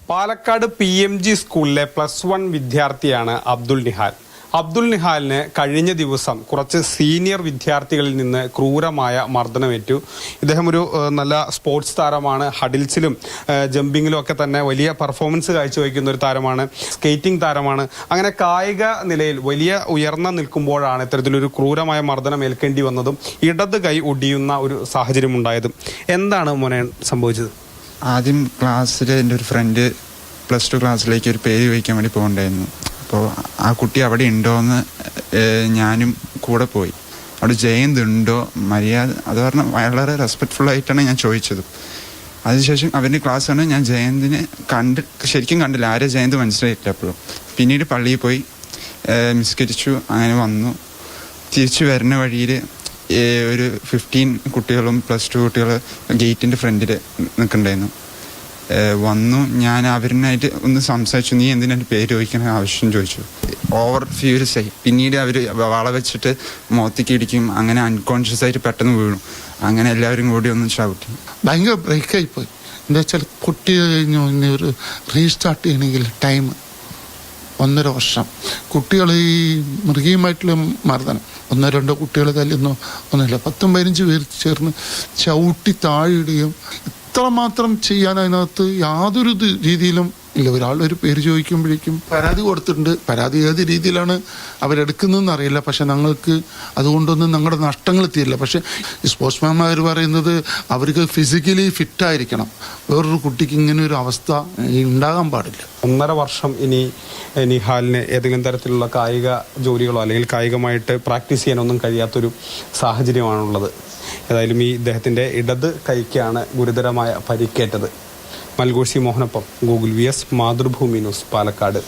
Palakkad PMG സ്കൂളിലെ +1 വിദ്യാർത്ഥിയാണ് അബ്ദുൽ നിഹാൽ. അബ്ദുൽ നിഹാലിന് കഴിഞ്ഞ ദിവസം കുറച്ച് സീനിയർ വിദ്യാർത്ഥികളിൽ നിന്ന് ക്രൂരമായ മർദ്ദനമേറ്റു. ഇദ്ദേഹം ഒരു നല്ല സ്പോർട്സ് താരമാണ്. ഹഡിൽസിലും ജമ്പിങ്ങിലും ഒക്കെ തന്നെ വലിയ പെർഫോമൻസ് കാഴ്ചവെക്കുന്ന ഒരു താരമാണ്. സ്കേറ്റിംഗ് താരമാണ്. അങ്ങനെ കായിക നിലയിൽ വലിയ ഉയർന്ന നിൽക്കുമ്പോഴാണ് ഇത്തരത്തിലൊരു ക്രൂരമായ മർദ്ദനം ഏൽക്കേണ്ടി വന്നതും ഇടത് കൈ ഒടിയുന്ന ഒരു സാഹചര്യം ഉണ്ടായതും. എന്താണ് മോനെ സംഭവിച്ചത്? ആദ്യം ക്ലാസ്സിൽ എൻ്റെ ഒരു ഫ്രണ്ട് +2 ക്ലാസ്സിലേക്ക് ഒരു പേര് ചോദിക്കാൻ വേണ്ടി പോകണ്ടായിരുന്നു. അപ്പോൾ ആ കുട്ടി അവിടെ ഉണ്ടോ എന്ന് ഞാനും കൂടെ പോയി. അവിടെ ജയന്ത് ഉണ്ടോ മര്യാദ അത് പറഞ്ഞാൽ വളരെ റെസ്പെക്റ്റ്ഫുള്ളായിട്ടാണ് ഞാൻ ചോദിച്ചത്. അതിനുശേഷം അവൻ്റെ ക്ലാസ്സാണ്. ഞാൻ ജയന്തിനെ ശരിക്കും കണ്ടില്ല. ആരെ ജയന്ത് മനസ്സിലായിട്ടില്ല അപ്പോഴും. പിന്നീട് പള്ളിയിൽ പോയി നിസ്കരിച്ചു. അങ്ങനെ വന്നു. തിരിച്ചു വരുന്ന വഴിയിൽ ഒരു 15 കുട്ടികളും +2 കുട്ടികൾ ഗേറ്റിൻ്റെ ഫ്രണ്ടിൽ നിൽക്കുന്നുണ്ടായിരുന്നു. വന്നു. ഞാൻ അവരിനായിട്ട് ഒന്ന് സംസാരിച്ചു. നീ എന്തിനാ പേര് ചോദിക്കണ ആവശ്യം ചോദിച്ചു. ഓവർ ഫ്യൂരിയസ് ആയി. പിന്നീട് അവർ വള വെച്ചിട്ട് മുഖത്തേക്ക് ഇടിക്കും. അങ്ങനെ അൺകോൺഷ്യസ് ആയിട്ട് പെട്ടെന്ന് വീണു. അങ്ങനെ എല്ലാവരും കൂടി ഒന്ന് ചവിട്ടി. ഭയങ്കര ബ്രേക്കായിപ്പോയി. എന്താ വെച്ചാൽ കുട്ടി കഴിഞ്ഞു ഒരു റീസ്റ്റാർട്ട് ചെയ്യണമെങ്കിൽ ടൈം 1.5 വർഷം. കുട്ടികൾ ഈ മൃഗീയമായിട്ടുള്ള മർദ്ദനം 1-2 കുട്ടികൾ തല്ലുന്നോ ഒന്നുമില്ല. 10-15 പേർ ചേർന്ന് ചവിട്ടി താഴെയിടുകയും ഇത്രമാത്രം ചെയ്യാൻ അതിനകത്ത് യാതൊരു രീതിയിലും ഇല്ല. ഒരാളൊരു പേര് ചോദിക്കുമ്പോഴേക്കും പരാതി കൊടുത്തിട്ടുണ്ട്. പരാതി ഏത് രീതിയിലാണ് അവരെടുക്കുന്നതെന്ന് അറിയില്ല. പക്ഷെ ഞങ്ങൾക്ക് അതുകൊണ്ടൊന്നും ഞങ്ങളുടെ നഷ്ടങ്ങൾ തീരില്ല. പക്ഷെ ഈ സ്പോർട്സ്മാൻമാർ പറയുന്നത് അവർക്ക് ഫിസിക്കലി ഫിറ്റായിരിക്കണം. വേറൊരു കുട്ടിക്ക് ഇങ്ങനെ ഒരു അവസ്ഥ ഉണ്ടാകാൻ പാടില്ല. 1.5 വർഷം ഇനി നിഹാലിന് ഏതെങ്കിലും തരത്തിലുള്ള കായിക ജോലികളോ അല്ലെങ്കിൽ കായികമായിട്ട് പ്രാക്ടീസ് ചെയ്യാനൊന്നും കഴിയാത്തൊരു സാഹചര്യമാണുള്ളത്. ഏതായാലും ഈ ഇദ്ദേഹത്തിൻ്റെ ഇടത് കൈക്കാണ് ഗുരുതരമായ പരിക്കേറ്റത്. മൽഗോഷി മോഹനൊപ്പം Google VS Mathrubhumi news Palakkad.